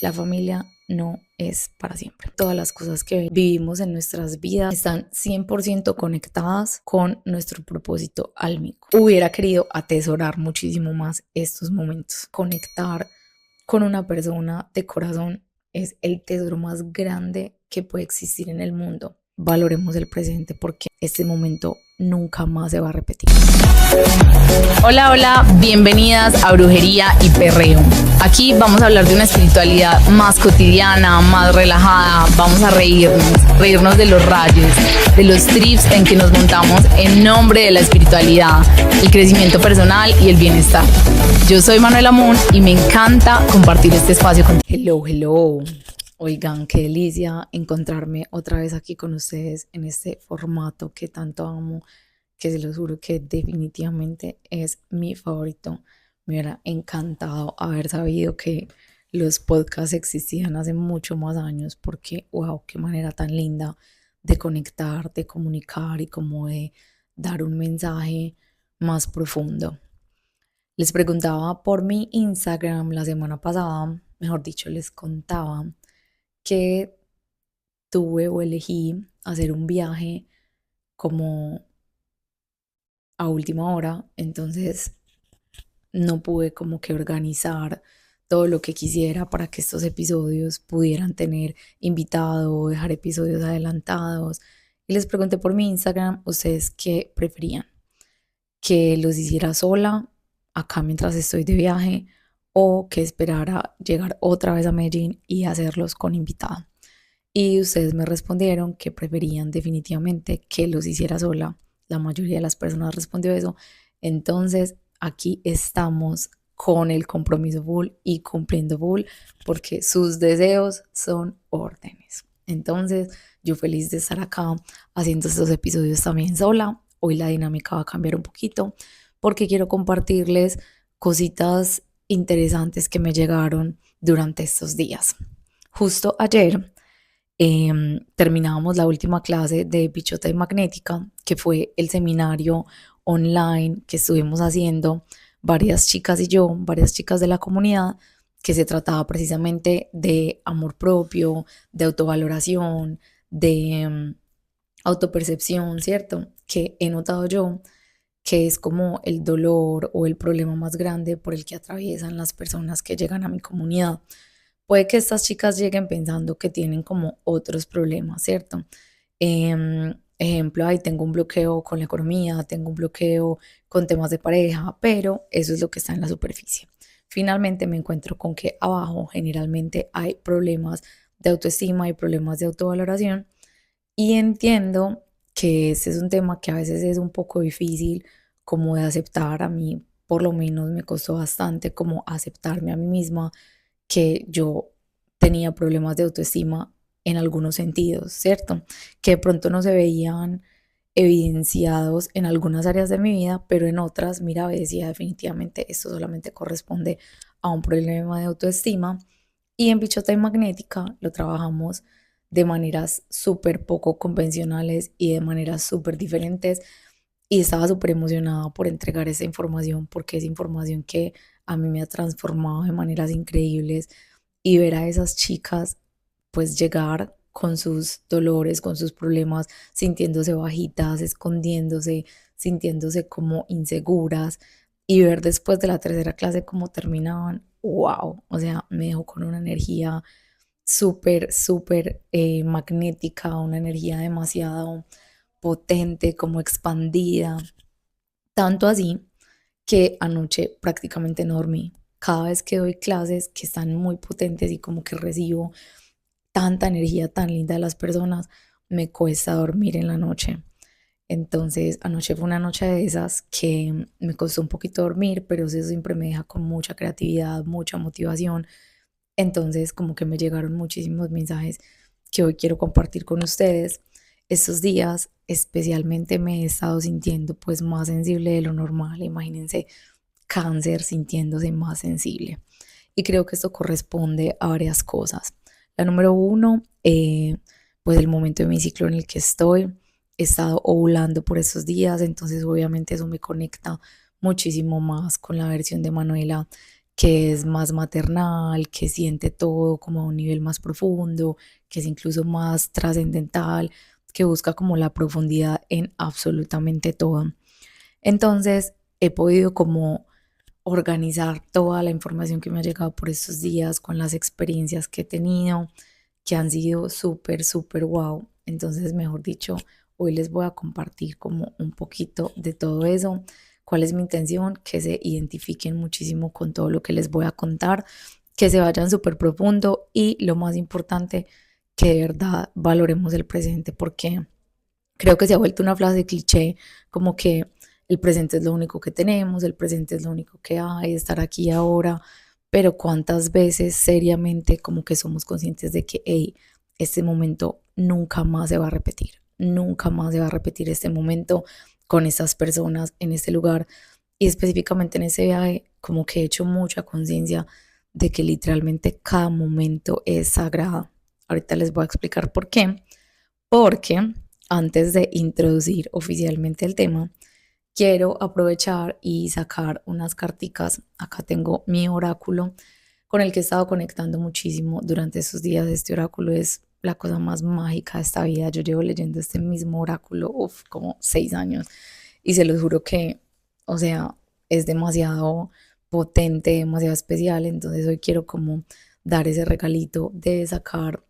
La familia no es para siempre. Todas las cosas que vivimos en nuestras vidas están 100% conectadas con nuestro propósito álmico. Hubiera querido atesorar muchísimo más estos momentos. Conectar con una persona de corazón es el tesoro más grande que puede existir en el mundo. Valoremos el presente porque este momento nunca más se va a repetir. Hola, hola, bienvenidas a Brujería y Perreo. Aquí vamos a hablar de una espiritualidad más cotidiana, más relajada. Vamos a reírnos de los rayos, de los trips en que nos montamos en nombre de la espiritualidad, el crecimiento personal y el bienestar. Yo soy Manuela Moon y me encanta compartir este espacio contigo. Hello. Oigan, qué delicia encontrarme otra vez aquí con ustedes en este formato que tanto amo, que se los juro que definitivamente es mi favorito. Me hubiera encantado haber sabido que los podcasts existían hace mucho más años porque, wow, qué manera tan linda de conectar, de comunicar y como de dar un mensaje más profundo. Les preguntaba por mi Instagram la semana pasada, mejor dicho, les contaba que tuve o elegí hacer un viaje como a última hora, entonces no pude como que organizar todo lo que quisiera para que estos episodios pudieran tener invitado o dejar episodios adelantados. Y les pregunté por mi Instagram, ustedes qué preferían, que los hiciera sola acá mientras estoy de viaje o que esperara llegar otra vez a Medellín y hacerlos con invitada. Y ustedes me respondieron que preferían definitivamente que los hiciera sola. La mayoría de las personas respondió eso. Entonces, aquí estamos con el compromiso full y cumpliendo full porque sus deseos son órdenes. Entonces, yo feliz de estar acá haciendo estos episodios también sola. Hoy la dinámica va a cambiar un poquito porque quiero compartirles cositas interesantes que me llegaron durante estos días. Justo ayer terminábamos la última clase de Bichota y Magnética, que fue el seminario online que estuvimos haciendo varias chicas y yo, varias chicas de la comunidad, que se trataba precisamente de amor propio, de autovaloración, de autopercepción, ¿cierto? Que he notado yo que es como el dolor o el problema más grande por el que atraviesan las personas que llegan a mi comunidad. Puede que estas chicas lleguen pensando que tienen como otros problemas, ¿cierto? Ejemplo, ahí tengo un bloqueo con la economía, tengo un bloqueo con temas de pareja, pero eso es lo que está en la superficie. Finalmente me encuentro con que abajo generalmente hay problemas de autoestima y problemas de autovaloración y entiendo que ese es un tema que a veces es un poco difícil como de aceptar. A mí por lo menos me costó bastante como aceptarme a mí misma que yo tenía problemas de autoestima en algunos sentidos, ¿cierto? Que de pronto no se veían evidenciados en algunas áreas de mi vida, pero en otras, mira, decía definitivamente esto solamente corresponde a un problema de autoestima. Y en Bichota y Magnética lo trabajamos de maneras súper poco convencionales y de maneras súper diferentes. Y estaba súper emocionada por entregar esa información porque es información que a mí me ha transformado de maneras increíbles y ver a esas chicas pues llegar con sus dolores, con sus problemas, sintiéndose bajitas, escondiéndose, sintiéndose como inseguras y ver después de la tercera clase cómo terminaban, wow, o sea, me dejó con una energía súper magnética, una energía demasiado potente, como expandida, tanto así que anoche prácticamente no dormí. Cada vez que doy clases que están muy potentes y como que recibo tanta energía tan linda de las personas, me cuesta dormir en la noche. Entonces, anoche fue una noche de esas que me costó un poquito dormir, pero eso siempre me deja con mucha creatividad, mucha motivación. Entonces, como que me llegaron muchísimos mensajes que hoy quiero compartir con ustedes. Estos días especialmente me he estado sintiendo pues más sensible de lo normal. Imagínense cáncer sintiéndose más sensible. Y creo que esto corresponde a varias cosas. La número uno, pues el momento de mi ciclo en el que estoy. He estado ovulando por estos días, entonces obviamente eso me conecta muchísimo más con la versión de Manuela que es más maternal, que siente todo como a un nivel más profundo, que es incluso más trascendental, que busca como la profundidad en absolutamente todo. Entonces he podido como organizar toda la información que me ha llegado por estos días con las experiencias que he tenido, que han sido súper, súper wow. Entonces, mejor dicho, hoy les voy a compartir como un poquito de todo eso. ¿Cuál es mi intención? Que se identifiquen muchísimo con todo lo que les voy a contar, que se vayan súper profundo y lo más importante, que de verdad valoremos el presente, porque creo que se ha vuelto una frase cliché, como que el presente es lo único que tenemos, el presente es lo único que hay, estar aquí y ahora, pero cuántas veces seriamente como que somos conscientes de que, hey, este momento nunca más se va a repetir, nunca más se va a repetir este momento con estas personas en este lugar y específicamente en ese viaje, como que he hecho mucha conciencia de que literalmente cada momento es sagrado. Ahorita les voy a explicar por qué, porque antes de introducir oficialmente el tema, quiero aprovechar y sacar unas carticas. Acá tengo mi oráculo con el que he estado conectando muchísimo durante estos días. Este oráculo es la cosa más mágica de esta vida. Yo llevo leyendo este mismo oráculo, como 6 años y se los juro que, o sea, es demasiado potente, demasiado especial. Entonces hoy quiero como dar ese regalito de sacar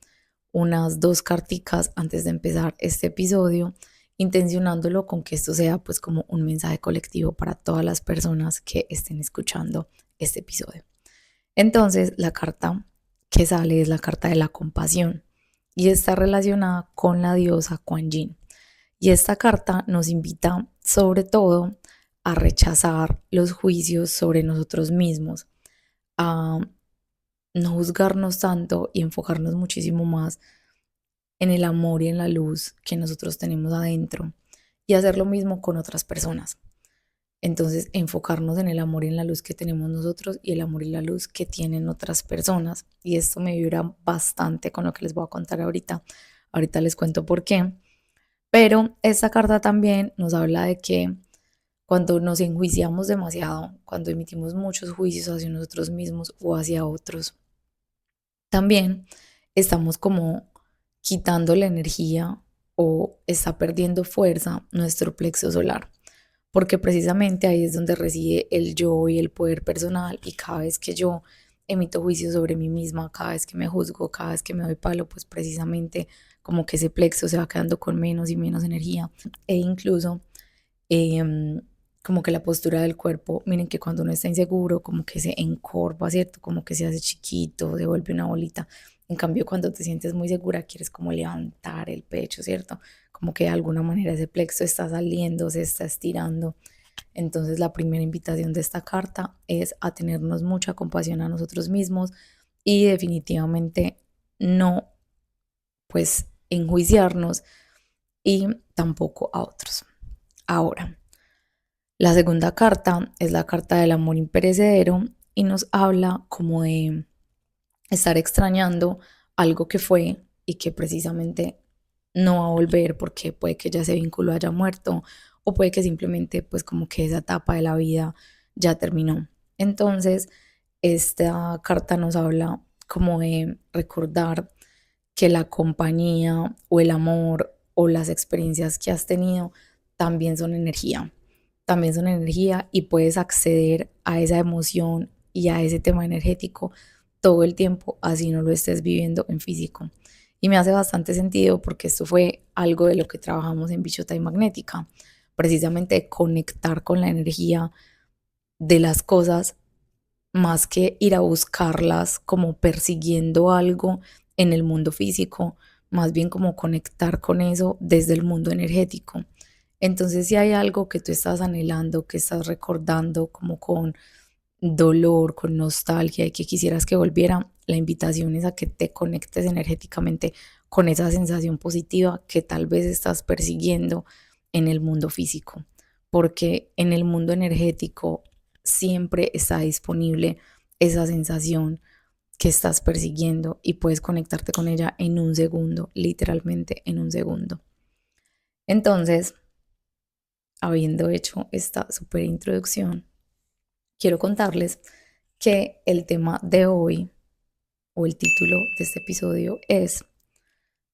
unas dos carticas antes de empezar este episodio, intencionándolo con que esto sea pues como un mensaje colectivo para todas las personas que estén escuchando este episodio. Entonces, la carta que sale es la carta de la compasión y está relacionada con la diosa Kuan Yin. Y esta carta nos invita sobre todo a rechazar los juicios sobre nosotros mismos, a no juzgarnos tanto y enfocarnos muchísimo más en el amor y en la luz que nosotros tenemos adentro y hacer lo mismo con otras personas. Entonces, enfocarnos en el amor y en la luz que tenemos nosotros y el amor y la luz que tienen otras personas. Y esto me vibra bastante con lo que les voy a contar ahorita. Ahorita les cuento por qué. Pero esta carta también nos habla de que cuando nos enjuiciamos demasiado, cuando emitimos muchos juicios hacia nosotros mismos o hacia otros, también estamos como quitando la energía o está perdiendo fuerza nuestro plexo solar, porque precisamente ahí es donde reside el yo y el poder personal y cada vez que yo emito juicios sobre mí misma, cada vez que me juzgo, cada vez que me doy palo, pues precisamente como que ese plexo se va quedando con menos y menos energía e incluso em, como que la postura del cuerpo, miren que cuando uno está inseguro, como que se encorva, ¿cierto? Como que se hace chiquito, se vuelve una bolita. En cambio, cuando te sientes muy segura, quieres como levantar el pecho, ¿cierto? Como que de alguna manera ese plexo está saliendo, se está estirando. Entonces, la primera invitación de esta carta es a tenernos mucha compasión a nosotros mismos y definitivamente no, pues, enjuiciarnos y tampoco a otros. Ahora, la segunda carta es la carta del amor imperecedero y nos habla como de estar extrañando algo que fue y que precisamente no va a volver porque puede que ya ese vínculo haya muerto o puede que simplemente pues como que esa etapa de la vida ya terminó. Entonces, esta carta nos habla como de recordar que la compañía o el amor o las experiencias que has tenido también son energía y puedes acceder a esa emoción y a ese tema energético todo el tiempo, así no lo estés viviendo en físico. Y me hace bastante sentido porque esto fue algo de lo que trabajamos en Bichota y Magnética, precisamente conectar con la energía de las cosas más que ir a buscarlas como persiguiendo algo en el mundo físico, más bien como conectar con eso desde el mundo energético. Entonces, si hay algo que tú estás anhelando, que estás recordando como con dolor, con nostalgia y que quisieras que volviera, la invitación es a que te conectes energéticamente con esa sensación positiva que tal vez estás persiguiendo en el mundo físico, porque en el mundo energético siempre está disponible esa sensación que estás persiguiendo y puedes conectarte con ella en un segundo, literalmente en un segundo. Entonces, habiendo hecho esta súper introducción, quiero contarles que el tema de hoy o el título de este episodio es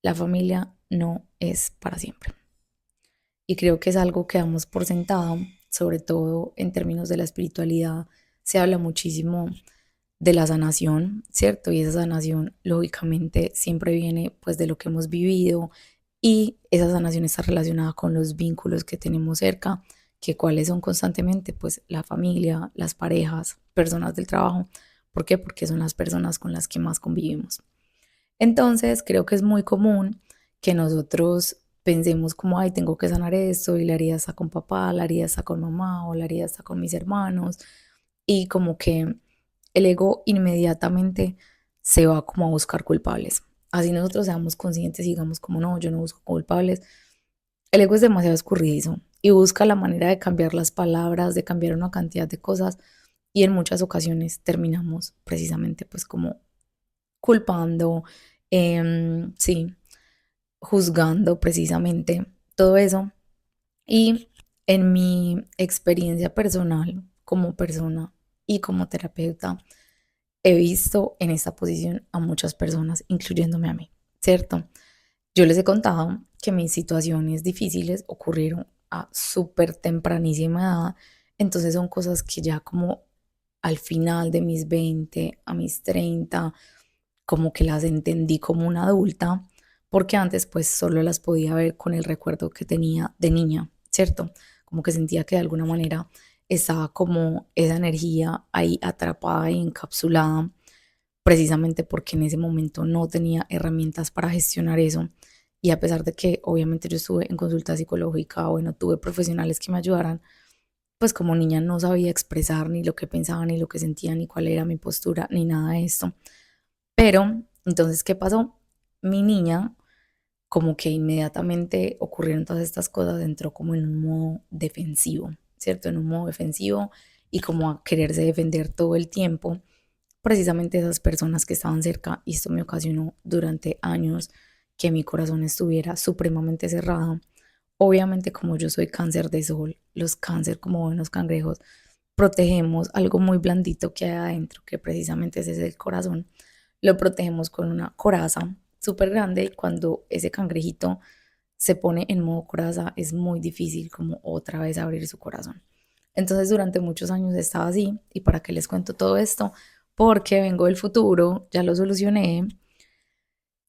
La familia no es para siempre. Y creo que es algo que damos por sentado, sobre todo en términos de la espiritualidad. Se habla muchísimo de la sanación, ¿cierto? Y esa sanación, lógicamente, siempre viene pues de lo que hemos vivido y esa sanación está relacionada con los vínculos que tenemos cerca, que cuáles son constantemente, pues la familia, las parejas, personas del trabajo. ¿Por qué? Porque son las personas con las que más convivimos. Entonces, creo que es muy común que nosotros pensemos como, ay, tengo que sanar esto, y la herida está con papá, la herida está con mamá, o la herida está con mis hermanos, y como que el ego inmediatamente se va como a buscar culpables. Así nosotros seamos conscientes y digamos como, no, yo no busco culpables. El ego es demasiado escurridizo y busca la manera de cambiar las palabras, de cambiar una cantidad de cosas, y en muchas ocasiones terminamos precisamente pues como culpando, sí, juzgando precisamente todo eso. Y en mi experiencia personal como persona y como terapeuta, he visto en esta posición a muchas personas, incluyéndome a mí, ¿cierto? Yo les he contado que mis situaciones difíciles ocurrieron a súper tempranísima edad, entonces son cosas que ya como al final de mis 20 a mis 30 como que las entendí como una adulta, porque antes pues solo las podía ver con el recuerdo que tenía de niña, ¿cierto? Como que sentía que de alguna manera estaba como esa energía ahí atrapada y encapsulada, precisamente porque en ese momento no tenía herramientas para gestionar eso. Y a pesar de que obviamente yo estuve en consulta psicológica, bueno, tuve profesionales que me ayudaran, pues como niña no sabía expresar ni lo que pensaba, ni lo que sentía, ni cuál era mi postura, ni nada de esto. Pero, entonces, ¿qué pasó? Mi niña, como que inmediatamente ocurrieron todas estas cosas, entró como en un modo defensivo, ¿cierto? En un modo defensivo y como a quererse defender todo el tiempo. Precisamente esas personas que estaban cerca, y esto me ocasionó durante años que mi corazón estuviera supremamente cerrado. Obviamente, como yo soy cáncer de sol, los cáncer como buenos cangrejos, protegemos algo muy blandito que hay adentro, que precisamente ese es el corazón. Lo protegemos con una coraza súper grande, y cuando ese cangrejito se pone en modo coraza es muy difícil como otra vez abrir su corazón. Entonces durante muchos años estaba así. ¿Y para qué les cuento todo esto? Porque vengo del futuro, ya lo solucioné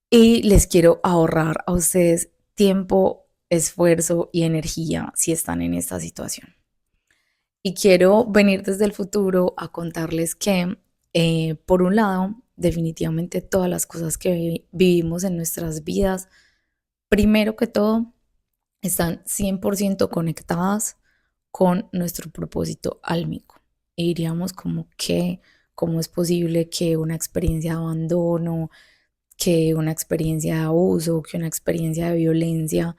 y les quiero ahorrar a ustedes tiempo, esfuerzo y energía si están en esta situación. Y quiero venir desde el futuro a contarles que, por un lado, definitivamente todas las cosas que vivimos en nuestras vidas, primero que todo, están 100% conectadas con nuestro propósito álmico. Y diríamos como que, cómo es posible que una experiencia de abandono, que una experiencia de abuso, que una experiencia de violencia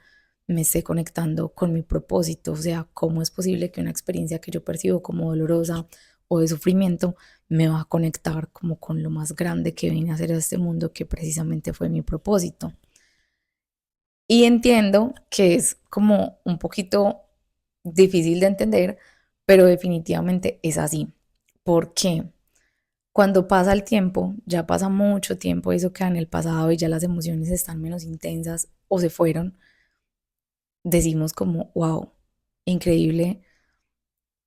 me esté conectando con mi propósito. O sea, ¿cómo es posible que una experiencia que yo percibo como dolorosa o de sufrimiento me va a conectar como con lo más grande que vine a hacer a este mundo, que precisamente fue mi propósito? Y entiendo que es como un poquito difícil de entender, pero definitivamente es así. ¿Por qué? Cuando pasa el tiempo, ya pasa mucho tiempo, eso queda en el pasado y ya las emociones están menos intensas o se fueron, decimos como, wow, increíble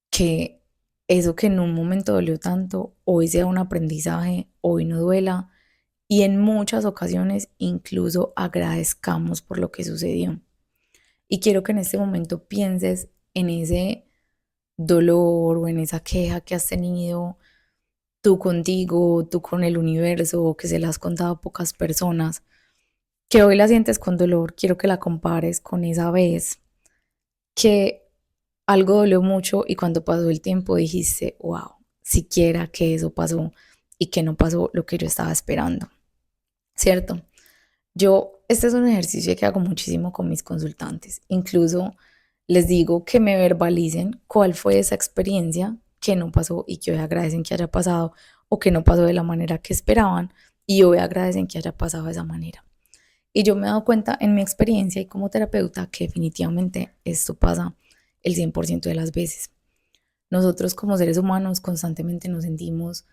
que eso que en un momento dolió tanto, hoy sea un aprendizaje, hoy no duela, y en muchas ocasiones incluso agradezcamos por lo que sucedió. Y quiero que en este momento pienses en ese dolor o en esa queja que has tenido tú contigo, tú con el universo, o que se la has contado a pocas personas, que hoy la sientes con dolor. Quiero que la compares con esa vez que algo dolió mucho y cuando pasó el tiempo dijiste, wow, siquiera que eso pasó y que no pasó lo que yo estaba esperando, ¿cierto? Este es un ejercicio que hago muchísimo con mis consultantes. Incluso les digo que me verbalicen cuál fue esa experiencia que no pasó y que hoy agradecen que haya pasado, o que no pasó de la manera que esperaban y hoy agradecen que haya pasado de esa manera. Y yo me he dado cuenta en mi experiencia y como terapeuta que definitivamente esto pasa el 100% de las veces. Nosotros como seres humanos constantemente nos sentimos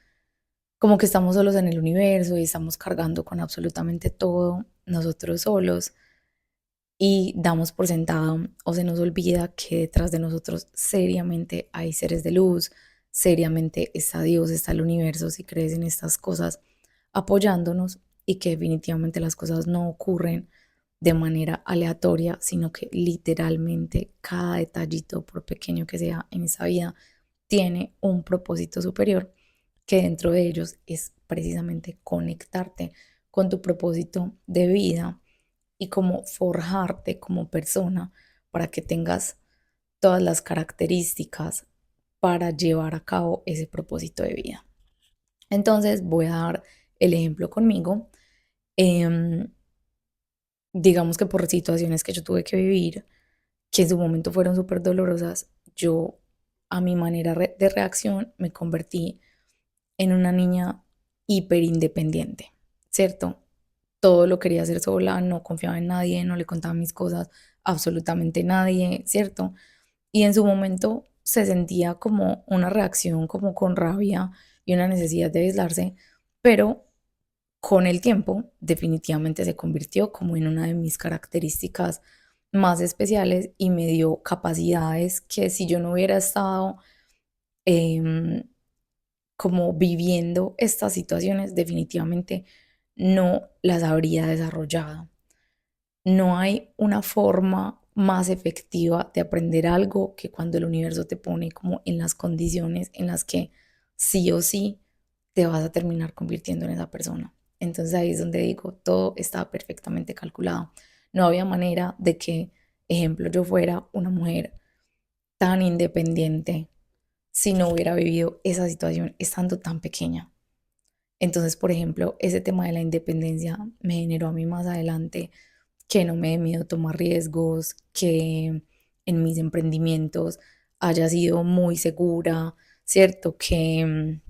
como que estamos solos en el universo y estamos cargando con absolutamente todo nosotros solos y damos por sentado o se nos olvida que detrás de nosotros seriamente hay seres de luz, seriamente está Dios, está el universo, si crees en estas cosas, apoyándonos y que definitivamente las cosas no ocurren de manera aleatoria, sino que literalmente cada detallito, por pequeño que sea en esa vida, tiene un propósito superior, que dentro de ellos es precisamente conectarte con tu propósito de vida y como forjarte como persona para que tengas todas las características para llevar a cabo ese propósito de vida. Entonces voy a dar el ejemplo conmigo. Em, digamos que por situaciones que yo tuve que vivir, que en su momento fueron súper dolorosas, yo a mi manera de reacción me convertí en una niña hiper independiente, ¿cierto? Todo lo quería hacer sola, no confiaba en nadie, no le contaba mis cosas a absolutamente nadie, ¿cierto? Y en su momento se sentía como una reacción, como con rabia y una necesidad de aislarse, pero con el tiempo definitivamente se convirtió como en una de mis características más especiales y me dio capacidades que si yo no hubiera estado em, como viviendo estas situaciones, definitivamente no las habría desarrollado. No hay una forma más efectiva de aprender algo que cuando el universo te pone como en las condiciones en las que sí o sí te vas a terminar convirtiendo en esa persona. Entonces ahí es donde digo, todo estaba perfectamente calculado. No había manera de que, ejemplo, yo fuera una mujer tan independiente si no hubiera vivido esa situación estando tan pequeña. Entonces, por ejemplo, ese tema de la independencia me generó a mí más adelante que no me dé miedo tomar riesgos, que en mis emprendimientos haya sido muy segura, ¿cierto? Que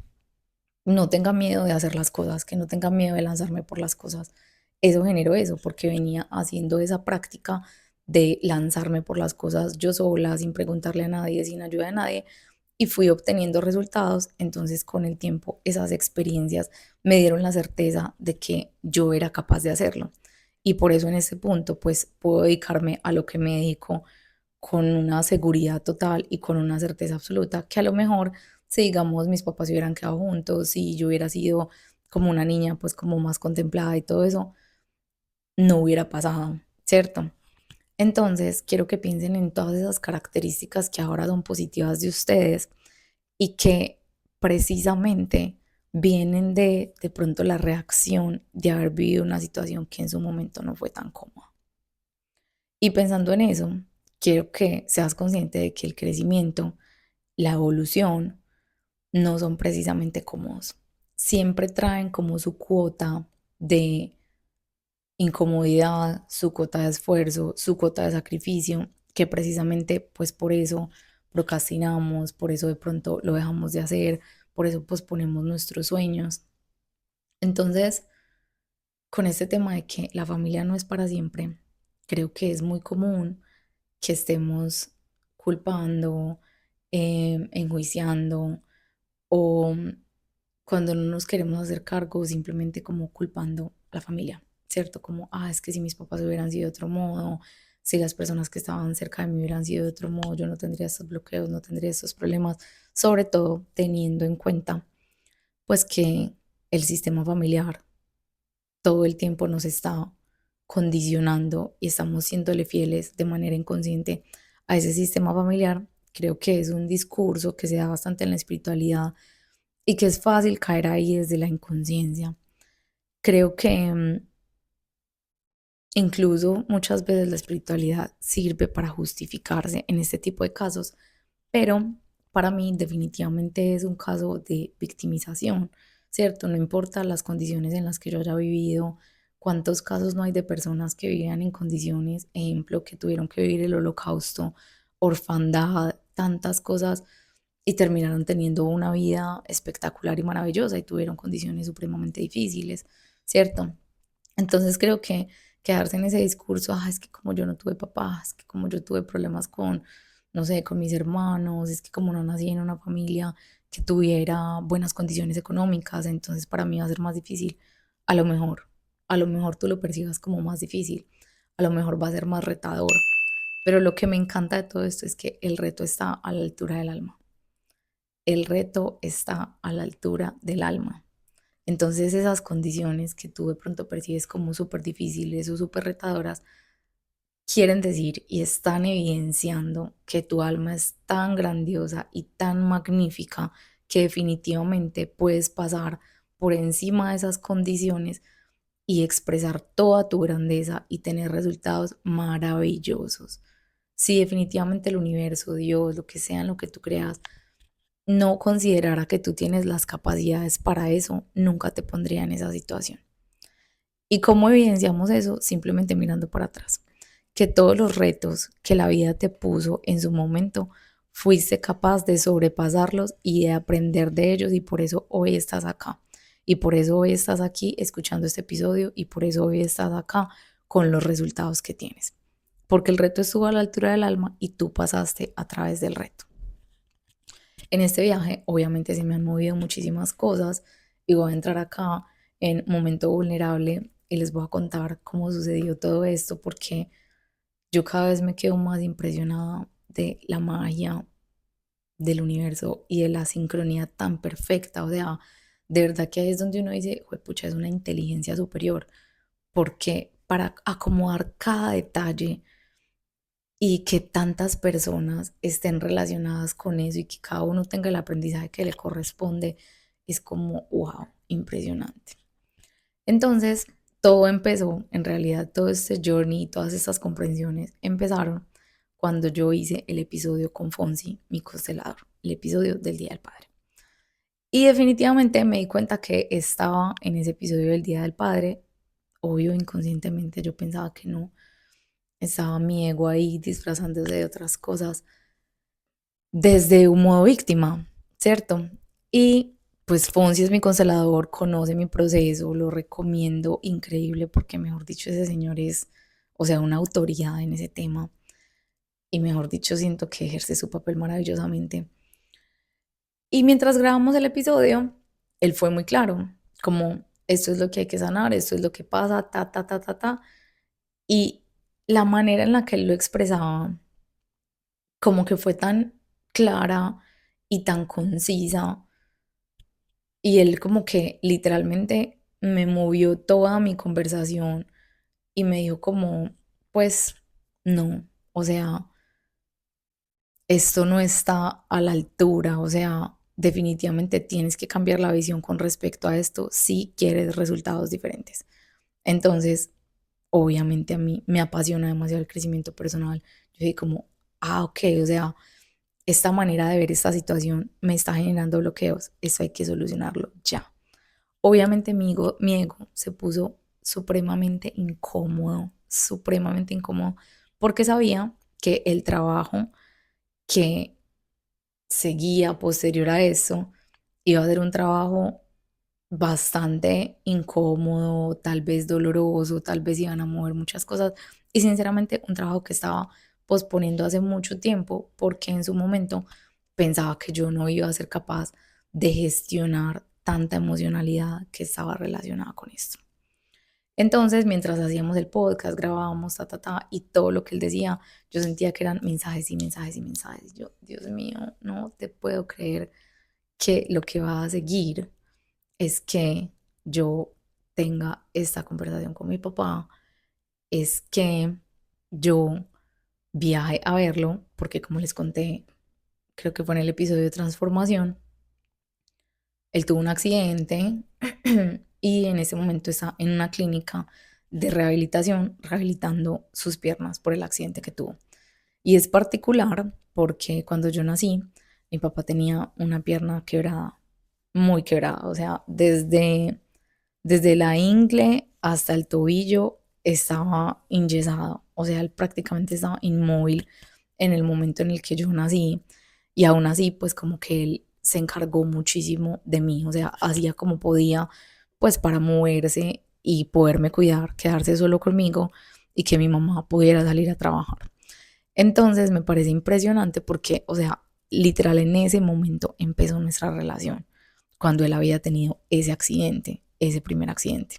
no tenga miedo de hacer las cosas, que no tenga miedo de lanzarme por las cosas. Eso generó eso, porque venía haciendo esa práctica de lanzarme por las cosas yo sola, sin preguntarle a nadie, sin ayuda de nadie, y fui obteniendo resultados. Entonces, con el tiempo, esas experiencias me dieron la certeza de que yo era capaz de hacerlo. Y por eso en ese punto, pues puedo dedicarme a lo que me dedico con una seguridad total y con una certeza absoluta, que a lo mejor si digamos mis papás se hubieran quedado juntos, si yo hubiera sido como una niña pues como más contemplada y todo eso, no hubiera pasado, ¿cierto? Entonces quiero que piensen en todas esas características que ahora son positivas de ustedes y que precisamente vienen de pronto la reacción de haber vivido una situación que en su momento no fue tan cómoda. Y pensando en eso, quiero que seas consciente de que el crecimiento, la evolución, no son precisamente cómodos. Siempre traen como su cuota de incomodidad, su cuota de esfuerzo, su cuota de sacrificio, que precisamente pues por eso procrastinamos, por eso de pronto lo dejamos de hacer, por eso posponemos nuestros sueños. Entonces, con este tema de que la familia no es para siempre, creo que es muy común que estemos culpando, enjuiciando o cuando no nos queremos hacer cargo, simplemente como culpando a la familia, ¿cierto? Como, es que si mis papás hubieran sido de otro modo, si las personas que estaban cerca de mí hubieran sido de otro modo, yo no tendría estos bloqueos, no tendría estos problemas, sobre todo teniendo en cuenta, pues que el sistema familiar todo el tiempo nos está condicionando y estamos siéndole fieles de manera inconsciente a ese sistema familiar. Creo que es un discurso que se da bastante en la espiritualidad y que es fácil caer ahí desde la inconsciencia. Creo que incluso muchas veces la espiritualidad sirve para justificarse en este tipo de casos, pero para mí definitivamente es un caso de victimización, ¿cierto? No importa las condiciones en las que yo haya vivido, cuántos casos no hay de personas que vivían en condiciones, ejemplo, que tuvieron que vivir el holocausto, orfandad, tantas cosas y terminaron teniendo una vida espectacular y maravillosa y tuvieron condiciones supremamente difíciles, ¿cierto? Entonces creo que quedarse en ese discurso, es que como yo no tuve papá, es que como yo tuve problemas con, no sé, con mis hermanos, es que como no nací en una familia que tuviera buenas condiciones económicas, entonces para mí va a ser más difícil. A lo mejor, a lo mejor tú lo percibas como más difícil, a lo mejor va a ser más retador, pero lo que me encanta de todo esto es que el reto está a la altura del alma. El reto está a la altura del alma. Entonces esas condiciones que tú de pronto percibes como súper difíciles o súper retadoras, quieren decir y están evidenciando que tu alma es tan grandiosa y tan magnífica que definitivamente puedes pasar por encima de esas condiciones y expresar toda tu grandeza y tener resultados maravillosos. Si definitivamente el universo, Dios, lo que sea en lo que tú creas, no considerara que tú tienes las capacidades para eso, nunca te pondría en esa situación. ¿Y cómo evidenciamos eso? Simplemente mirando para atrás. Que todos los retos que la vida te puso en su momento, fuiste capaz de sobrepasarlos y de aprender de ellos, y por eso hoy estás acá. Y por eso hoy estás aquí escuchando este episodio, y por eso hoy estás acá con los resultados que tienes. Porque el reto estuvo a la altura del alma y tú pasaste a través del reto. En este viaje obviamente se me han movido muchísimas cosas y voy a entrar acá en momento vulnerable y les voy a contar cómo sucedió todo esto, porque yo cada vez me quedo más impresionada de la magia del universo y de la sincronía tan perfecta. O sea, de verdad que ahí es donde uno dice, pucha, es una inteligencia superior, porque para acomodar cada detalle y que tantas personas estén relacionadas con eso y que cada uno tenga el aprendizaje que le corresponde, es como, wow, impresionante. Entonces, todo empezó, en realidad, todo este journey y todas estas comprensiones empezaron cuando yo hice el episodio con Fonsi, mi constelador, el episodio del Día del Padre. Y definitivamente me di cuenta que estaba en ese episodio del Día del Padre, obvio inconscientemente yo pensaba que no, estaba mi ego ahí disfrazándose de otras cosas desde un modo víctima, ¿cierto? Y pues Fonsi es mi constelador, conoce mi proceso, lo recomiendo, increíble, porque mejor dicho, ese señor es, o sea, una autoridad en ese tema. Y mejor dicho, siento que ejerce su papel maravillosamente. Y mientras grabamos el episodio, él fue muy claro, como esto es lo que hay que sanar, esto es lo que pasa, ta, ta, ta, ta, ta. Y la manera en la que él lo expresaba, como que fue tan clara y tan concisa, y él como que literalmente me movió toda mi conversación y me dijo como, pues no, o sea, esto no está a la altura, o sea, definitivamente tienes que cambiar la visión con respecto a esto si quieres resultados diferentes. Entonces, obviamente a mí me apasiona demasiado el crecimiento personal. Yo dije como, ok, o sea, esta manera de ver esta situación me está generando bloqueos, eso hay que solucionarlo ya. Obviamente mi ego se puso supremamente incómodo, porque sabía que el trabajo que seguía posterior a eso iba a ser un trabajo bastante incómodo, tal vez doloroso, tal vez iban a mover muchas cosas y sinceramente un trabajo que estaba posponiendo hace mucho tiempo porque en su momento pensaba que yo no iba a ser capaz de gestionar tanta emocionalidad que estaba relacionada con esto. Entonces, mientras hacíamos el podcast, grabábamos, ta, ta, ta, y todo lo que él decía, yo sentía que eran mensajes y mensajes y mensajes. Yo, Dios mío, no te puedo creer que lo que va a seguir es que yo tenga esta conversación con mi papá, es que yo viaje a verlo, porque como les conté, creo que fue en el episodio de transformación, él tuvo un accidente y en ese momento está en una clínica de rehabilitación, rehabilitando sus piernas por el accidente que tuvo. Y es particular porque cuando yo nací, mi papá tenía una pierna quebrada, muy quebrada, o sea, desde la ingle hasta el tobillo estaba enyesado, o sea, él prácticamente estaba inmóvil en el momento en el que yo nací, y aún así, pues como que él se encargó muchísimo de mí, o sea, hacía como podía, pues para moverse y poderme cuidar, quedarse solo conmigo y que mi mamá pudiera salir a trabajar. Entonces me parece impresionante porque, o sea, literal en ese momento empezó nuestra relación, cuando él había tenido ese accidente, ese primer accidente.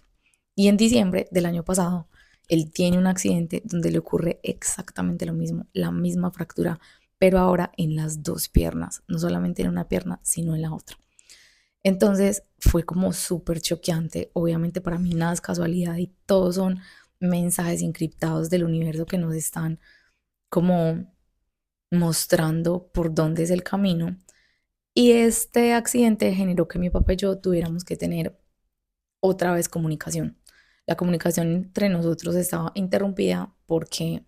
Y en diciembre del año pasado, él tiene un accidente donde le ocurre exactamente lo mismo, la misma fractura, pero ahora en las dos piernas, no solamente en una pierna, sino en la otra. Entonces fue como súper choqueante. Obviamente para mí nada es casualidad y todos son mensajes encriptados del universo que nos están como mostrando por dónde es el camino. Y este accidente generó que mi papá y yo tuviéramos que tener otra vez comunicación. La comunicación entre nosotros estaba interrumpida porque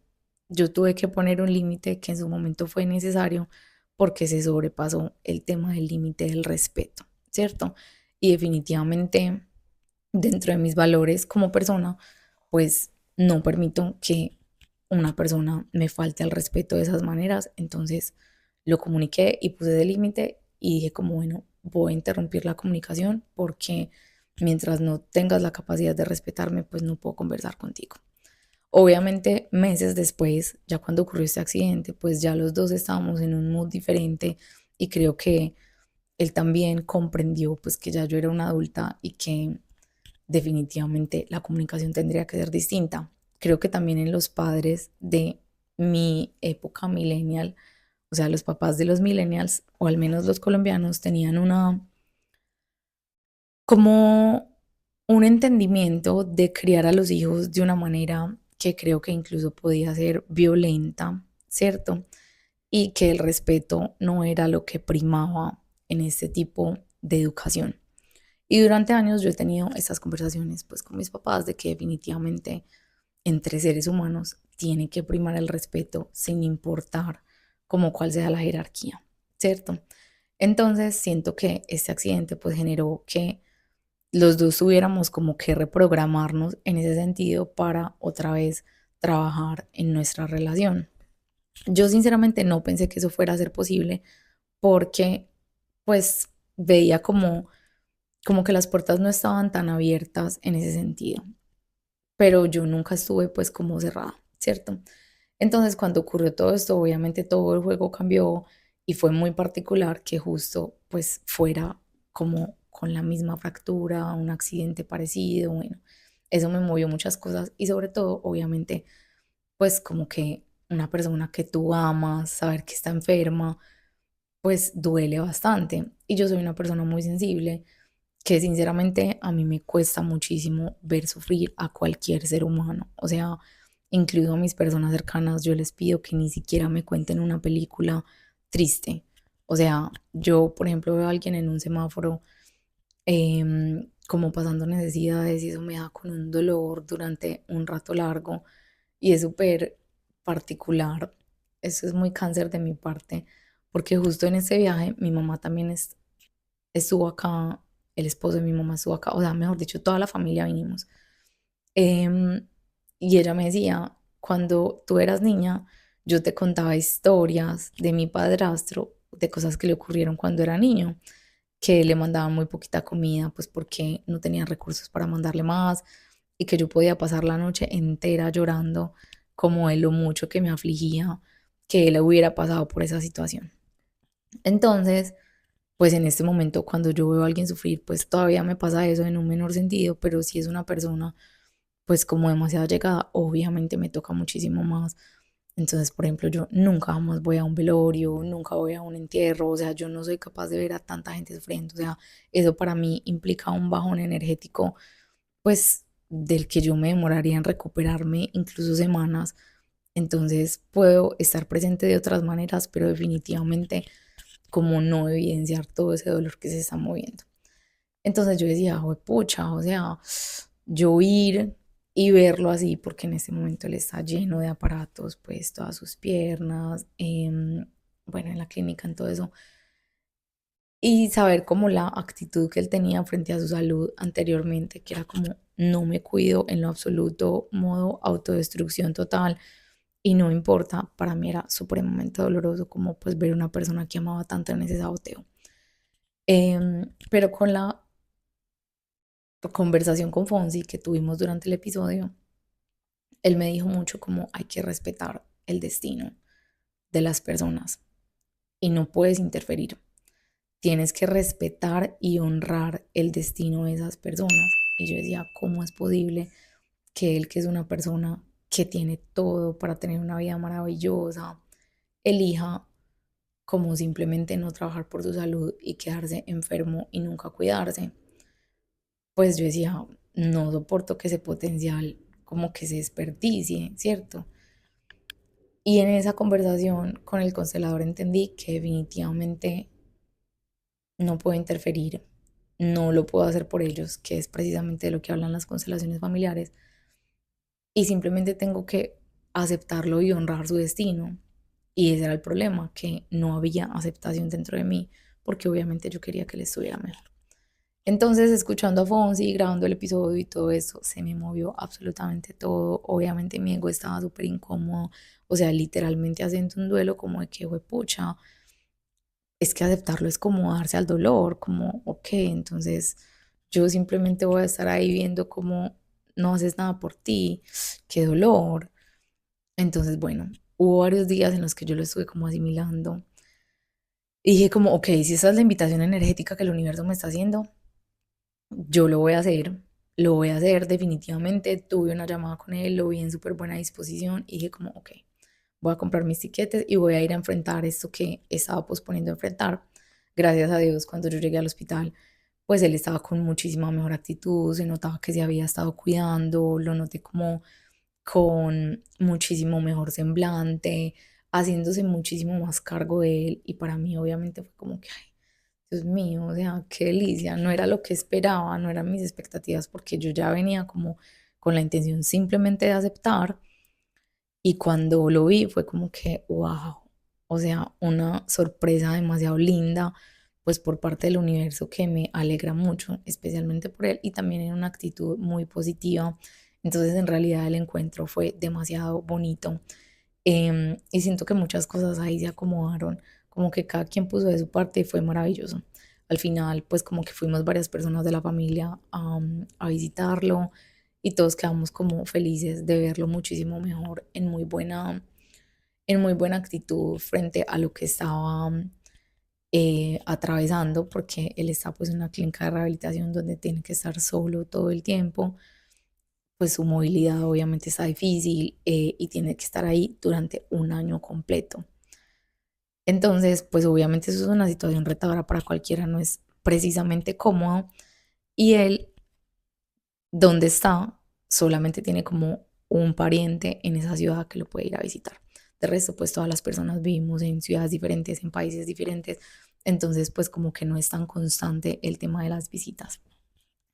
yo tuve que poner un límite que en su momento fue necesario porque se sobrepasó el tema del límite del respeto, ¿cierto? Y definitivamente dentro de mis valores como persona, pues no permito que una persona me falte al respeto de esas maneras. Entonces lo comuniqué y puse de límite y dije como, bueno, voy a interrumpir la comunicación porque mientras no tengas la capacidad de respetarme, pues no puedo conversar contigo. Obviamente, meses después, ya cuando ocurrió este accidente, pues ya los dos estábamos en un mood diferente y creo que él también comprendió pues que ya yo era una adulta y que definitivamente la comunicación tendría que ser distinta. Creo que también en los padres de mi época millennial, o sea, los papás de los millennials, o al menos los colombianos, tenían como un entendimiento de criar a los hijos de una manera que creo que incluso podía ser violenta, ¿cierto? Y que el respeto no era lo que primaba en este tipo de educación. Y durante años yo he tenido estas conversaciones pues con mis papás de que definitivamente entre seres humanos tiene que primar el respeto sin importar como cuál sea la jerarquía, ¿cierto? Entonces siento que este accidente pues generó que los dos tuviéramos como que reprogramarnos en ese sentido para otra vez trabajar en nuestra relación. Yo sinceramente no pensé que eso fuera a ser posible porque pues veía como que las puertas no estaban tan abiertas en ese sentido, pero yo nunca estuve pues como cerrada, ¿cierto? Entonces cuando ocurrió todo esto, obviamente todo el juego cambió y fue muy particular que justo pues fuera como con la misma fractura, un accidente parecido, bueno, eso me movió muchas cosas y sobre todo, obviamente, pues como que una persona que tú amas, saber que está enferma, pues duele bastante. Y yo soy una persona muy sensible que sinceramente a mí me cuesta muchísimo ver sufrir a cualquier ser humano. O sea, incluso a mis personas cercanas, yo les pido que ni siquiera me cuenten una película triste. O sea, yo, por ejemplo, veo a alguien en un semáforo como pasando necesidades y eso me da con un dolor durante un rato largo y es súper particular. Eso es muy cáncer de mi parte, porque justo en ese viaje mi mamá también estuvo acá, el esposo de mi mamá estuvo acá, o sea, mejor dicho, toda la familia vinimos. Em, y ella me decía, cuando tú eras niña, yo te contaba historias de mi padrastro, de cosas que le ocurrieron cuando era niño, que le mandaban muy poquita comida, pues porque no tenían recursos para mandarle más, y que yo podía pasar la noche entera llorando como él lo mucho que me afligía que él hubiera pasado por esa situación. Entonces, pues en este momento cuando yo veo a alguien sufrir, pues todavía me pasa eso en un menor sentido, pero si es una persona pues como demasiado llegada, obviamente me toca muchísimo más. Entonces, por ejemplo, yo nunca jamás voy a un velorio, nunca voy a un entierro, o sea, yo no soy capaz de ver a tanta gente sufriendo, o sea, eso para mí implica un bajón energético, pues del que yo me demoraría en recuperarme incluso semanas. Entonces, puedo estar presente de otras maneras, pero definitivamente como no evidenciar todo ese dolor que se está moviendo. Entonces yo decía, pucha, o sea, yo ir y verlo así, porque en este momento él está lleno de aparatos, pues todas sus piernas, bueno, en la clínica, en todo eso, y saber como la actitud que él tenía frente a su salud anteriormente, que era como, no me cuido en lo absoluto, modo autodestrucción total, y no importa, para mí era supremamente doloroso como pues ver una persona que amaba tanto en ese saboteo. Pero con la conversación con Fonsi que tuvimos durante el episodio, él me dijo mucho como hay que respetar el destino de las personas. y no puedes interferir. Tienes que respetar y honrar el destino de esas personas. Y yo decía, ¿cómo es posible que él, que es una persona que tiene todo para tener una vida maravillosa, elija como simplemente no trabajar por su salud y quedarse enfermo y nunca cuidarse? Pues yo decía, no soporto que ese potencial como que se desperdicie, ¿cierto? Y en esa conversación con el constelador entendí que definitivamente no puedo interferir, no lo puedo hacer por ellos, que es precisamente de lo que hablan las constelaciones familiares, y simplemente tengo que aceptarlo y honrar su destino. Y ese era el problema, que no había aceptación dentro de mí, porque obviamente yo quería que él estuviera mejor. Entonces, escuchando a Fonsi, grabando el episodio y todo eso, se me movió absolutamente todo. Obviamente mi ego estaba súper incómodo, o sea, literalmente haciendo un duelo como de que, pucha, es que aceptarlo es como darse al dolor, como, ok, entonces yo simplemente voy a estar ahí viendo cómo no haces nada por ti, qué dolor. Entonces, bueno, hubo varios días en los que yo lo estuve como asimilando. Y dije como, ok, si esa es la invitación energética que el universo me está haciendo, yo lo voy a hacer definitivamente. Tuve una llamada con él, lo vi en súper buena disposición y dije como, ok, voy a comprar mis tiquetes y voy a ir a enfrentar esto que estaba posponiendo enfrentar. Gracias a Dios, cuando yo llegué al hospital, pues él estaba con muchísima mejor actitud, se notaba que se había estado cuidando, lo noté como con muchísimo mejor semblante, haciéndose muchísimo más cargo de él y para mí obviamente fue como que, ay, Dios mío, o sea, qué delicia, no era lo que esperaba, no eran mis expectativas porque yo ya venía como con la intención simplemente de aceptar y cuando lo vi fue como que, wow, o sea, una sorpresa demasiado linda, pues por parte del universo que me alegra mucho, especialmente por él y también en una actitud muy positiva. Entonces, en realidad el encuentro fue demasiado bonito. Y siento que muchas cosas ahí se acomodaron, como que cada quien puso de su parte y fue maravilloso. Al final, pues como que fuimos varias personas de la familia a visitarlo y todos quedamos como felices de verlo muchísimo mejor, en muy buena actitud frente a lo que estaba atravesando, porque él está pues en una clínica de rehabilitación donde tiene que estar solo todo el tiempo, pues su movilidad obviamente está difícil y tiene que estar ahí durante un año completo. Entonces, pues obviamente eso es una situación retadora para cualquiera, no es precisamente cómodo. Y él, donde está, solamente tiene como un pariente en esa ciudad que lo puede ir a visitar. De resto, pues todas las personas vivimos en ciudades diferentes, en países diferentes. Entonces, pues como que no es tan constante el tema de las visitas.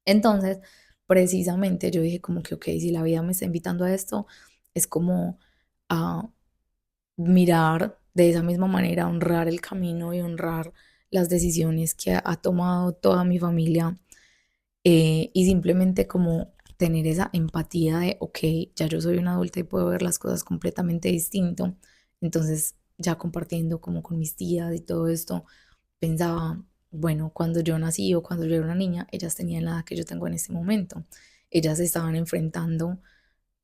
Entonces, precisamente yo dije como que, ok, si la vida me está invitando a esto, es como a mirar de esa misma manera, honrar el camino y honrar las decisiones que ha tomado toda mi familia y simplemente como tener esa empatía de, ok, ya yo soy una adulta y puedo ver las cosas completamente distinto. Entonces, ya compartiendo como con mis tías y todo esto, pensaba, bueno, cuando yo nací o cuando yo era una niña, ellas tenían la edad que yo tengo en este momento. Ellas se estaban enfrentando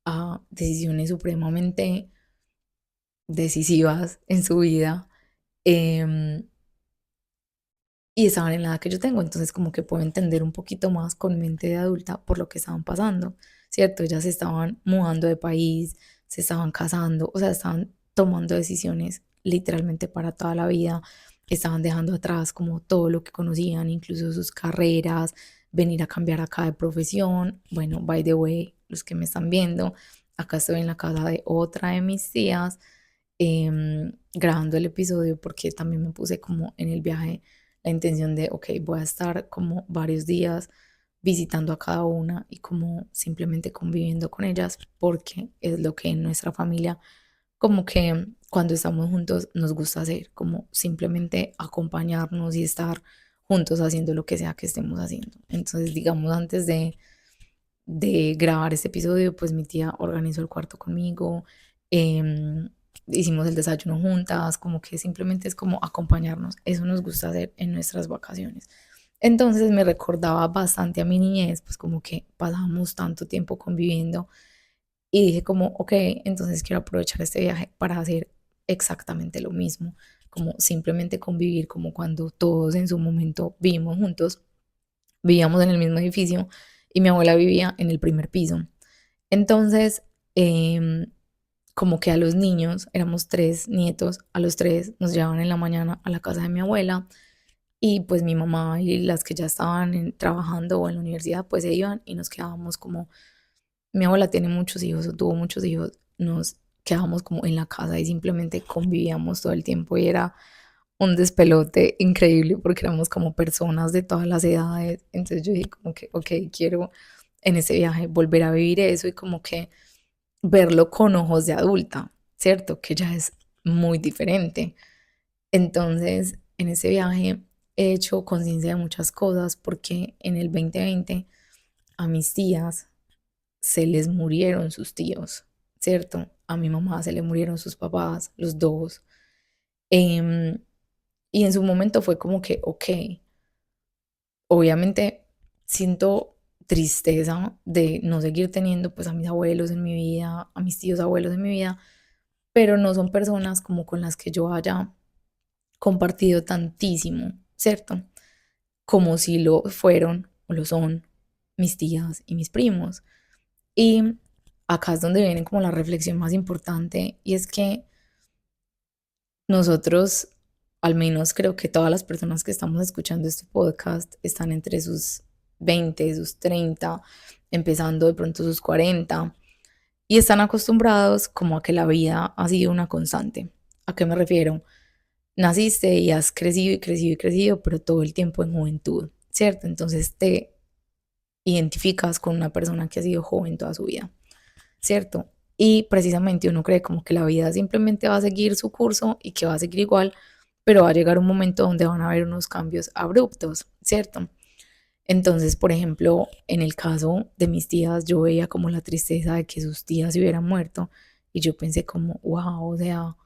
a decisiones supremamente decisivas en su vida em, y estaban en la edad que yo tengo, entonces como que puedo entender un poquito más con mente de adulta por lo que estaban pasando, ¿cierto? Ellas se estaban mudando de país, se estaban casando, o sea, estaban tomando decisiones literalmente para toda la vida, estaban dejando atrás como todo lo que conocían, incluso sus carreras, venir a cambiar acá de profesión. Bueno, by the way, los que me están viendo, acá estoy en la casa de otra de mis tías, grabando el episodio porque también me puse como en el viaje la intención de, ok, voy a estar como varios días visitando a cada una y como simplemente conviviendo con ellas porque es lo que en nuestra familia como que cuando estamos juntos nos gusta hacer, como simplemente acompañarnos y estar juntos haciendo lo que sea que estemos haciendo. Entonces, digamos, antes de grabar este episodio, pues mi tía organizó el cuarto conmigo, hicimos el desayuno juntas, como que simplemente es como acompañarnos. Eso nos gusta hacer en nuestras vacaciones. Entonces me recordaba bastante a mi niñez, pues como que pasábamos tanto tiempo conviviendo y dije como, ok, entonces quiero aprovechar este viaje para hacer exactamente lo mismo, como simplemente convivir, como cuando todos en su momento vivimos juntos, vivíamos en el mismo edificio y mi abuela vivía en el primer piso. Entonces, em, como que a los niños, éramos tres nietos, a los tres nos llevaban en la mañana a la casa de mi abuela y pues mi mamá y las que ya estaban trabajando o en la universidad pues se iban y nos quedábamos como, mi abuela tiene muchos hijos o tuvo muchos hijos, nos quedábamos como en la casa y simplemente convivíamos todo el tiempo y era un despelote increíble porque éramos como personas de todas las edades. Entonces yo dije como que, ok, quiero en ese viaje volver a vivir eso y como que verlo con ojos de adulta, ¿cierto? Que ya es muy diferente. Entonces, en ese viaje he hecho conciencia de muchas cosas porque en el 2020 a mis tías se les murieron sus tíos, ¿cierto? A mi mamá se le murieron sus papás, los dos. Em, y en su momento fue como que, ok, obviamente siento tristeza de no seguir teniendo pues a mis abuelos en mi vida, a mis tíos abuelos en mi vida, pero no son personas como con las que yo haya compartido tantísimo, ¿cierto? Como si lo fueron o lo son mis tías y mis primos. Y acá es donde viene como la reflexión más importante y es que nosotros, al menos creo que todas las personas que estamos escuchando este podcast están entre sus 20, sus 30, empezando de pronto sus 40 y están acostumbrados como a que la vida ha sido una constante. ¿A qué me refiero? Naciste y has crecido y crecido y crecido, pero todo el tiempo en juventud, ¿cierto? Entonces te identificas con una persona que ha sido joven toda su vida, ¿cierto? Y precisamente uno cree como que la vida simplemente va a seguir su curso y que va a seguir igual, pero va a llegar un momento donde van a haber unos cambios abruptos, ¿cierto? Entonces, por ejemplo, en el caso de mis tías, yo veía como la tristeza de que sus tías se hubieran muerto y yo pensé como, wow, o sea,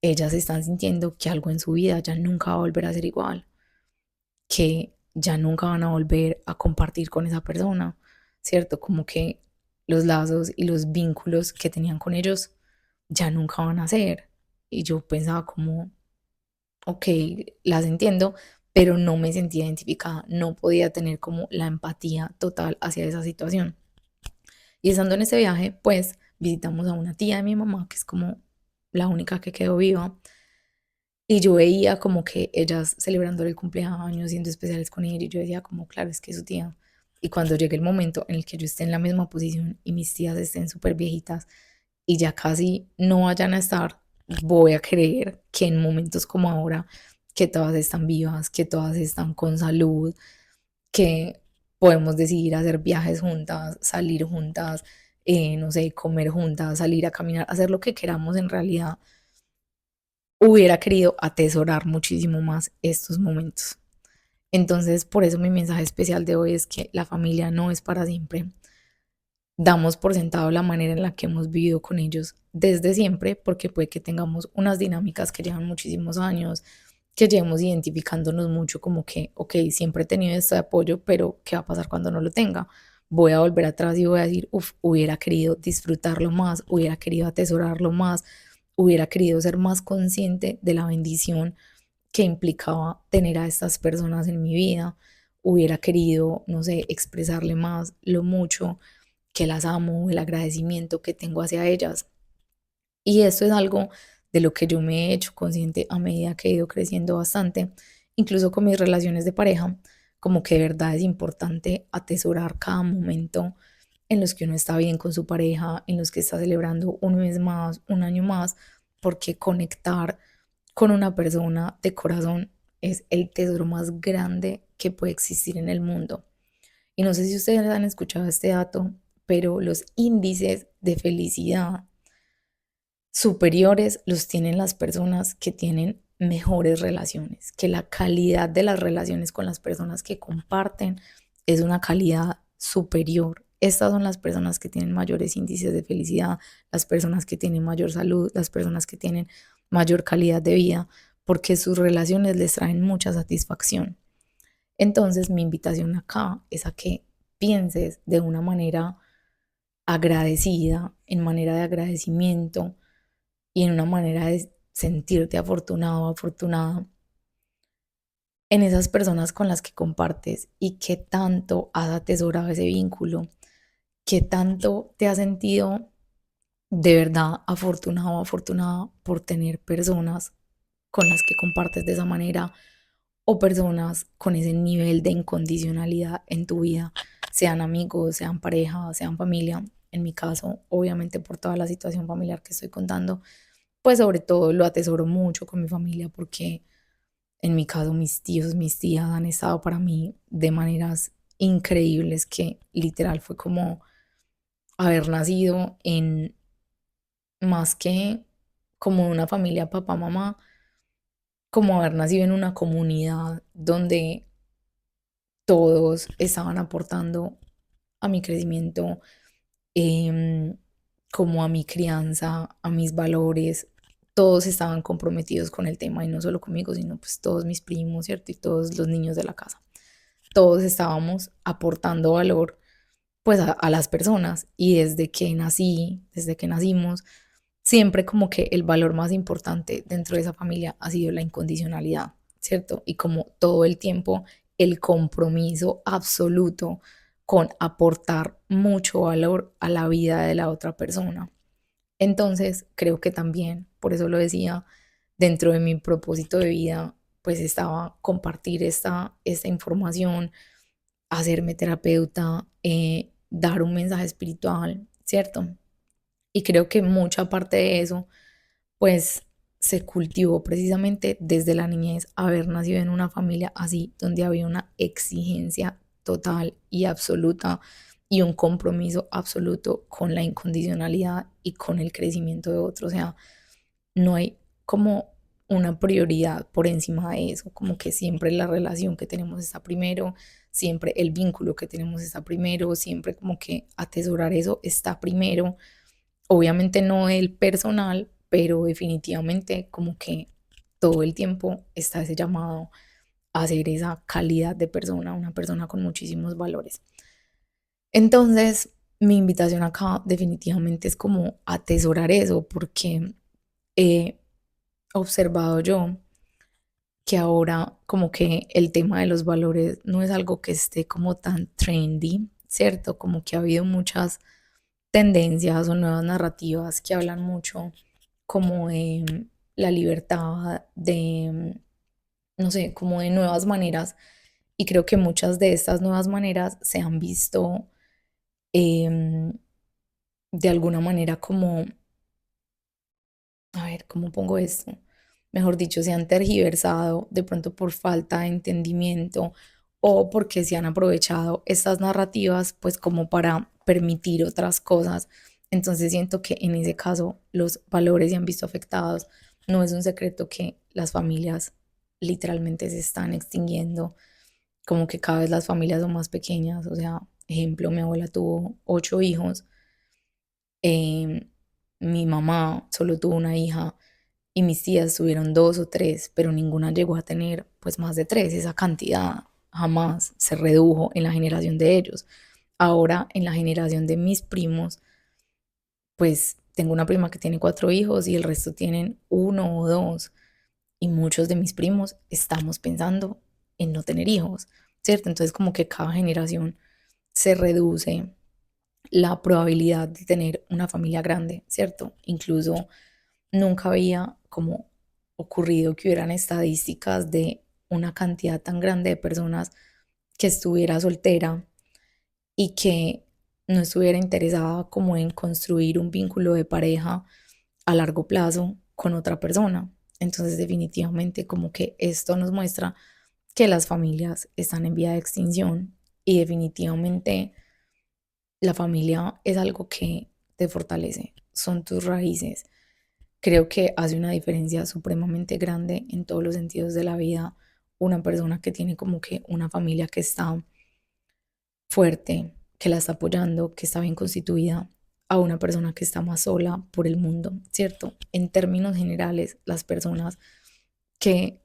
ellas están sintiendo que algo en su vida ya nunca va a volver a ser igual, que ya nunca van a volver a compartir con esa persona, ¿cierto? Como que los lazos y los vínculos que tenían con ellos ya nunca van a ser. Y yo pensaba como, ok, las entiendo, pero no me sentía identificada, no podía tener como la empatía total hacia esa situación. Y estando en ese viaje, pues visitamos a una tía de mi mamá, que es como la única que quedó viva, y yo veía como que ellas celebrando el cumpleaños, siendo especiales con ella, y yo decía como, claro, es que es su tía. Y cuando llegue el momento en el que yo esté en la misma posición y mis tías estén súper viejitas y ya casi no vayan a estar, voy a creer que en momentos como ahora, que todas están vivas, que todas están con salud, que podemos decidir hacer viajes juntas, salir juntas, no sé, comer juntas, salir a caminar, hacer lo que queramos en realidad, hubiera querido atesorar muchísimo más estos momentos. Entonces, por eso mi mensaje especial de hoy es que la familia no es para siempre. Damos por sentado la manera en la que hemos vivido con ellos desde siempre, porque puede que tengamos unas dinámicas que llevan muchísimos años, que llevemos identificándonos mucho como que, ok, siempre he tenido este apoyo, pero ¿qué va a pasar cuando no lo tenga? Voy a volver atrás y voy a decir, uff, hubiera querido disfrutarlo más, hubiera querido atesorarlo más, hubiera querido ser más consciente de la bendición que implicaba tener a estas personas en mi vida, hubiera querido, no sé, expresarle más lo mucho que las amo, el agradecimiento que tengo hacia ellas. Y esto es algo de lo que yo me he hecho consciente a medida que he ido creciendo bastante, incluso con mis relaciones de pareja, como que de verdad es importante atesorar cada momento en los que uno está bien con su pareja, en los que está celebrando un mes más, un año más, porque conectar con una persona de corazón es el tesoro más grande que puede existir en el mundo. Y no sé si ustedes han escuchado este dato, pero los índices de felicidad superiores los tienen las personas que tienen mejores relaciones, que la calidad de las relaciones con las personas que comparten es una calidad superior. Estas son las personas que tienen mayores índices de felicidad, las personas que tienen mayor salud, las personas que tienen mayor calidad de vida, porque sus relaciones les traen mucha satisfacción. Entonces, mi invitación acá es a que pienses de una manera agradecida, en manera de agradecimiento y en una manera sentirte afortunado o afortunada en esas personas con las que compartes y qué tanto has atesorado ese vínculo, qué tanto te has sentido de verdad afortunado o afortunada por tener personas con las que compartes de esa manera o personas con ese nivel de incondicionalidad en tu vida, sean amigos, sean pareja, sean familia. En mi caso, obviamente por toda la situación familiar que estoy contando, pues sobre todo lo atesoro mucho con mi familia porque en mi caso mis tíos, mis tías han estado para mí de maneras increíbles que literal fue como haber nacido en más que como una familia papá, mamá, como haber nacido en una comunidad donde todos estaban aportando a mi crecimiento, em, como a mi crianza, a mis valores. Todos estaban comprometidos con el tema y no solo conmigo, sino pues todos mis primos, ¿cierto? Y todos los niños de la casa. Todos estábamos aportando valor pues a las personas y desde que nací, desde que nacimos, siempre como que el valor más importante dentro de esa familia ha sido la incondicionalidad, ¿cierto? Y como todo el tiempo el compromiso absoluto con aportar mucho valor a la vida de la otra persona. Entonces, creo que también, por eso lo decía, dentro de mi propósito de vida, pues estaba compartir esta información, hacerme terapeuta, dar un mensaje espiritual, ¿cierto? Y creo que mucha parte de eso, pues se cultivó precisamente desde la niñez, haber nacido en una familia así, donde había una exigencia total y absoluta y un compromiso absoluto con la incondicionalidad y con el crecimiento de otros. O sea, no hay como una prioridad por encima de eso, como que siempre la relación que tenemos está primero, siempre el vínculo que tenemos está primero, siempre como que atesorar eso está primero. Obviamente no el personal, pero definitivamente como que todo el tiempo está ese llamado a ser esa calidad de persona, una persona con muchísimos valores. Entonces, mi invitación acá definitivamente es como atesorar eso, porque he observado yo que ahora como que el tema de los valores no es algo que esté como tan trendy, ¿cierto? Como que ha habido muchas tendencias o nuevas narrativas que hablan mucho como de la libertad, de, no sé, como de nuevas maneras. Y creo que muchas de estas nuevas maneras se han visto em, de alguna manera como, a ver, ¿cómo pongo esto? Mejor dicho, se han tergiversado de pronto por falta de entendimiento o porque se han aprovechado estas narrativas pues como para permitir otras cosas. Entonces siento que en ese caso los valores se han visto afectados. No es un secreto que las familias literalmente se están extinguiendo, como que cada vez las familias son más pequeñas. O sea, ejemplo, mi abuela tuvo 8 hijos, em, mi mamá solo tuvo una hija y mis tías tuvieron 2 o 3, pero ninguna llegó a tener pues más de 3. Esa cantidad jamás se redujo en la generación de ellos. Ahora en la generación de mis primos, pues tengo una prima que tiene 4 hijos y el resto tienen 1 o 2. Y muchos de mis primos estamos pensando en no tener hijos, ¿cierto? Entonces como que cada generación se reduce la probabilidad de tener una familia grande, ¿cierto? Incluso nunca había como ocurrido que hubieran estadísticas de una cantidad tan grande de personas que estuviera soltera y que no estuviera interesada como en construir un vínculo de pareja a largo plazo con otra persona. Entonces definitivamente como que esto nos muestra que las familias están en vía de extinción y definitivamente la familia es algo que te fortalece, son tus raíces. Creo que hace una diferencia supremamente grande en todos los sentidos de la vida una persona que tiene como que una familia que está fuerte, que la está apoyando, que está bien constituida, a una persona que está más sola por el mundo, ¿cierto? En términos generales, las personas que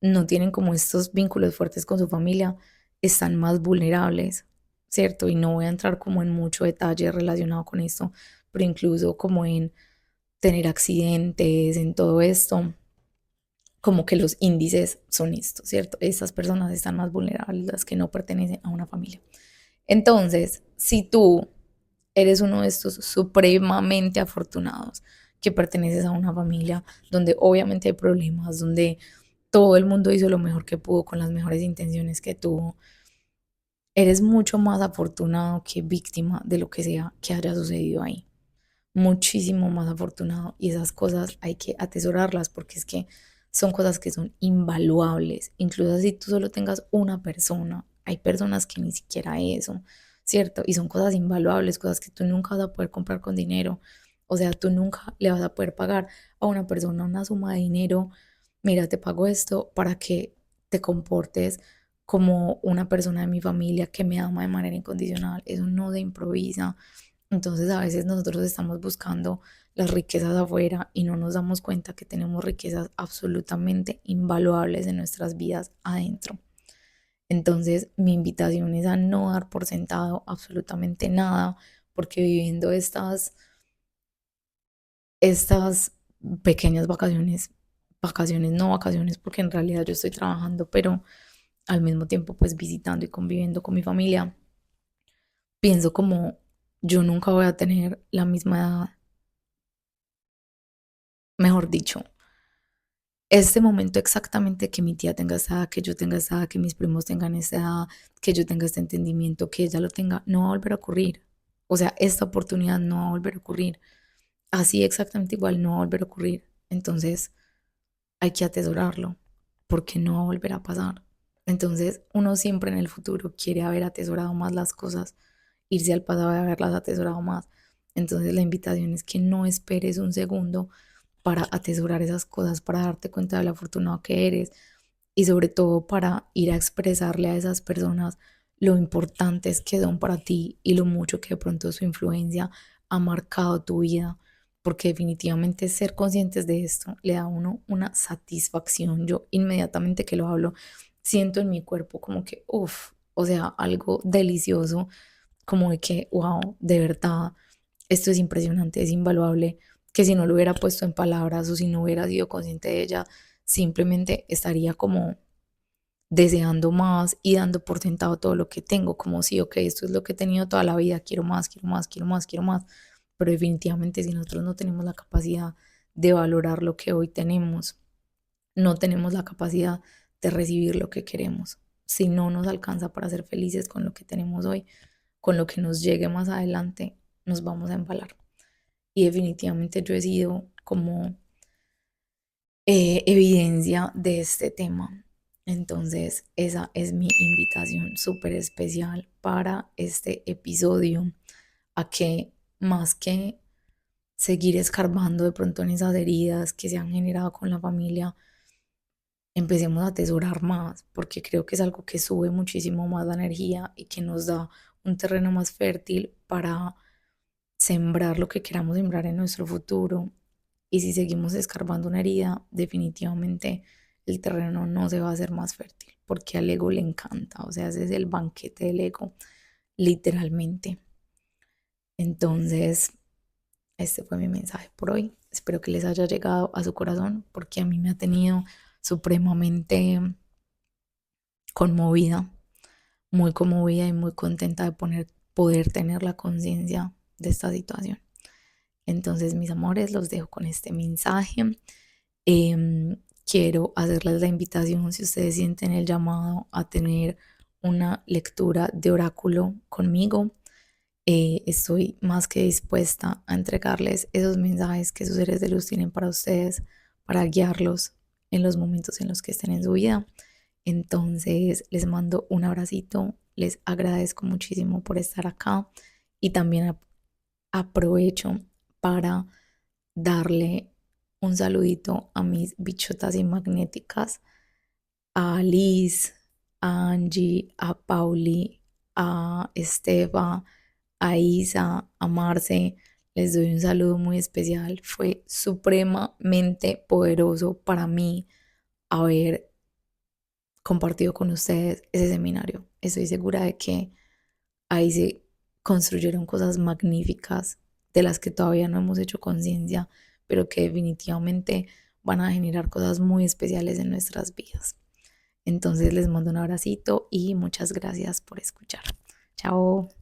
no tienen como estos vínculos fuertes con su familia están más vulnerables, ¿cierto? Y no voy a entrar como en mucho detalle relacionado con esto, pero incluso como en tener accidentes, en todo esto, como que los índices son estos, ¿cierto? Estas personas están más vulnerables, las que no pertenecen a una familia. Entonces, si tú eres uno de estos supremamente afortunados que perteneces a una familia donde obviamente hay problemas, donde todo el mundo hizo lo mejor que pudo con las mejores intenciones que tuvo, eres mucho más afortunado que víctima de lo que sea que haya sucedido ahí. Muchísimo más afortunado, y esas cosas hay que atesorarlas porque es que son cosas que son invaluables. Incluso si tú solo tengas una persona, hay personas que ni siquiera eso, ¿cierto? Y son cosas invaluables, cosas que tú nunca vas a poder comprar con dinero. O sea, tú nunca le vas a poder pagar a una persona una suma de dinero. Mira, te pago esto para que te comportes como una persona de mi familia que me ama de manera incondicional. Eso no se improvisa. Entonces a veces nosotros estamos buscando las riquezas afuera y no nos damos cuenta que tenemos riquezas absolutamente invaluables en nuestras vidas adentro. Entonces mi invitación es a no dar por sentado absolutamente nada, porque viviendo estas pequeñas vacaciones, vacaciones, no vacaciones, porque en realidad yo estoy trabajando, pero al mismo tiempo pues visitando y conviviendo con mi familia, pienso como yo nunca voy a tener la misma edad, mejor dicho, este momento exactamente que mi tía tenga esa edad, que yo tenga esa edad, que mis primos tengan esa edad, que yo tenga este entendimiento, que ella lo tenga, no va a volver a ocurrir. O sea, esta oportunidad no va a volver a ocurrir. Así exactamente igual no va a volver a ocurrir. Entonces hay que atesorarlo porque no va a volver a pasar. Entonces uno siempre en el futuro quiere haber atesorado más las cosas, irse al pasado y haberlas atesorado más. Entonces la invitación es que no esperes un segundo para atesorar esas cosas, para darte cuenta de lo afortunado que eres y sobre todo para ir a expresarle a esas personas lo importantes que son para ti y lo mucho que de pronto su influencia ha marcado tu vida, porque definitivamente ser conscientes de esto le da a uno una satisfacción. Yo inmediatamente que lo hablo, siento en mi cuerpo como que, uff, o sea, algo delicioso, como de que, wow, de verdad, esto es impresionante, es invaluable, que si no lo hubiera puesto en palabras o si no hubiera sido consciente de ella, simplemente estaría como deseando más y dando por sentado todo lo que tengo, como si, ok, esto es lo que he tenido toda la vida, quiero más, quiero más, quiero más, quiero más. Pero definitivamente si nosotros no tenemos la capacidad de valorar lo que hoy tenemos, no tenemos la capacidad de recibir lo que queremos. Si no nos alcanza para ser felices con lo que tenemos hoy, con lo que nos llegue más adelante, nos vamos a embalar. Y definitivamente yo he sido como evidencia de este tema. Entonces, esa es mi invitación súper especial para este episodio, a que más que seguir escarbando de pronto en esas heridas que se han generado con la familia, empecemos a atesorar más, porque creo que es algo que sube muchísimo más la energía y que nos da un terreno más fértil para sembrar lo que queramos sembrar en nuestro futuro. Y si seguimos escarbando una herida, definitivamente el terreno no se va a hacer más fértil, porque al ego le encanta, o sea, ese es el banquete del ego, literalmente. Entonces, este fue mi mensaje por hoy. Espero que les haya llegado a su corazón, porque a mí me ha tenido supremamente conmovida, muy conmovida y muy contenta de poder tener la conciencia de esta situación. Entonces, mis amores, los dejo con este mensaje. Quiero hacerles la invitación, si ustedes sienten el llamado a tener una lectura de oráculo conmigo, estoy más que dispuesta a entregarles esos mensajes que sus seres de luz tienen para ustedes, para guiarlos en los momentos en los que estén en su vida. Entonces, les mando un abracito, les agradezco muchísimo por estar acá y también aprovecho para darle un saludito a mis bichotas y magnéticas, a Liz, a Angie, a Pauli, a Estefa, a Isa, a Marce. Les doy un saludo muy especial. Fue supremamente poderoso para mí haber compartido con ustedes ese seminario. Estoy segura de que ahí se construyeron cosas magníficas de las que todavía no hemos hecho conciencia, pero que definitivamente van a generar cosas muy especiales en nuestras vidas. Entonces les mando un abracito y muchas gracias por escuchar. Chao.